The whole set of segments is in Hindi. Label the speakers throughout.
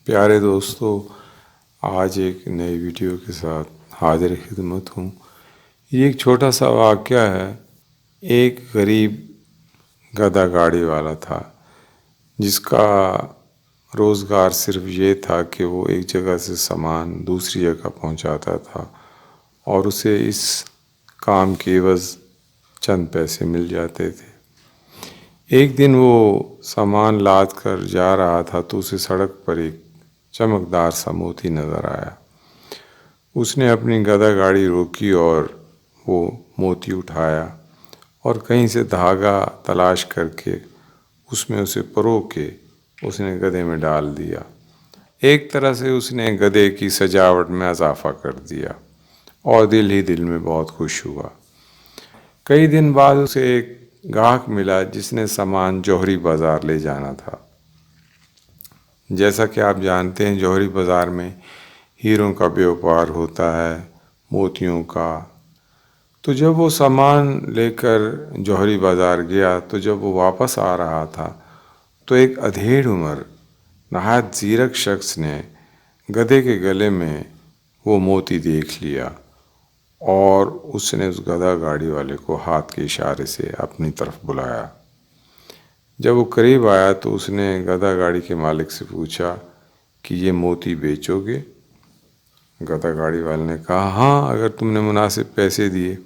Speaker 1: प्यारे दोस्तों, आज एक नई वीडियो के साथ हाजिर खिदमत हूँ। ये एक छोटा सा वाक़या है। एक गरीब गधा गाड़ी वाला था जिसका रोज़गार सिर्फ ये था कि वो एक जगह से सामान दूसरी जगह पहुँचाता था और उसे इस काम के एवज़ चंद पैसे मिल जाते थे। एक दिन वो सामान लाद कर जा रहा था तो उसे सड़क पर एक चमकदार सा मोती नज़र आया। उसने अपनी गधा गाड़ी रोकी और वो मोती उठाया और कहीं से धागा तलाश करके उसमें उसे परो के उसने गधे में डाल दिया। एक तरह से उसने गधे की सजावट में इजाफा कर दिया और दिल ही दिल में बहुत खुश हुआ। कई दिन बाद उसे एक ग्राहक मिला जिसने सामान जौहरी बाज़ार ले जाना था। जैसा कि आप जानते हैं, जौहरी बाज़ार में हीरों का व्यापार होता है, मोतियों का। तो जब वो सामान लेकर जौहरी बाज़ार गया तो जब वो वापस आ रहा था तो एक अधेड़ उम्र नहायत ज़ीरक शख्स ने गधे के गले में वो मोती देख लिया और उसने उस गधा गाड़ी वाले को हाथ के इशारे से अपनी तरफ बुलाया। जब वो करीब आया तो उसने गधा गाड़ी के मालिक से पूछा कि ये मोती बेचोगे? गधा गाड़ी वाले ने कहा, हाँ, अगर तुमने मुनासिब पैसे दिए।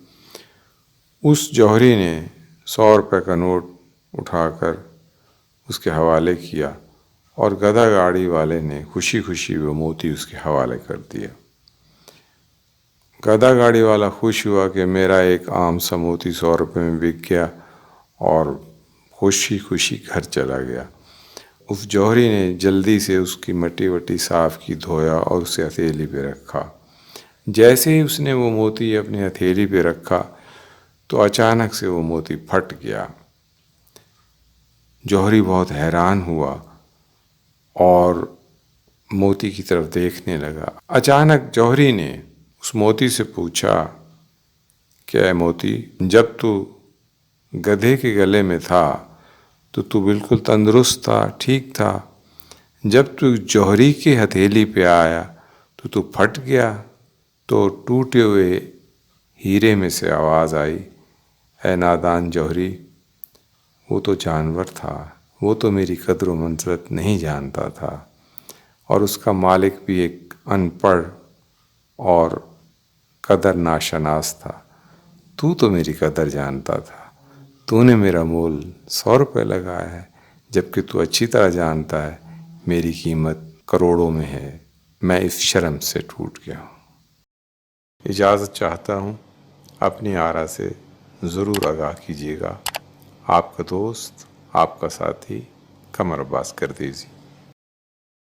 Speaker 1: उस जौहरी ने 100 रुपये का नोट उठाकर उसके हवाले किया और गधा गाड़ी वाले ने खुशी खुशी वो मोती उसके हवाले कर दिया। गधा गाड़ी वाला खुश हुआ कि मेरा एक आम सा मोती 100 रुपये में बिक गया और खुशी खुशी घर चला गया। उस जौहरी ने जल्दी से उसकी मट्टी वट्टी साफ़ की, धोया और उसे हथेली पे रखा। जैसे ही उसने वो मोती अपनी हथेली पे रखा तो अचानक से वो मोती फट गया। जौहरी बहुत हैरान हुआ और मोती की तरफ देखने लगा। अचानक जौहरी ने उस मोती से पूछा, क्या है मोती, जब तू गधे के गले में था तो तू बिल्कुल तंदुरुस्त था, ठीक था। जब तू जौहरी की हथेली पे आया तो तू फट गया। तो टूटे हुए हीरे में से आवाज़ आई, ऐ नादान जौहरी, वो तो जानवर था, वो तो मेरी कद्र व मंज़िलत नहीं जानता था और उसका मालिक भी एक अनपढ़ और कदर नाशनास था। तू तो मेरी कदर जानता था। तूने मेरा मोल 100 रुपये लगाया है, जबकि तू अच्छी तरह जानता है मेरी कीमत करोड़ों में है। मैं इस शर्म से टूट गया हूँ। इजाज़त चाहता हूँ, अपनी आरा से ज़रूर आगाह कीजिएगा। आपका दोस्त, आपका साथी कमर अब्बास करदेज़ी।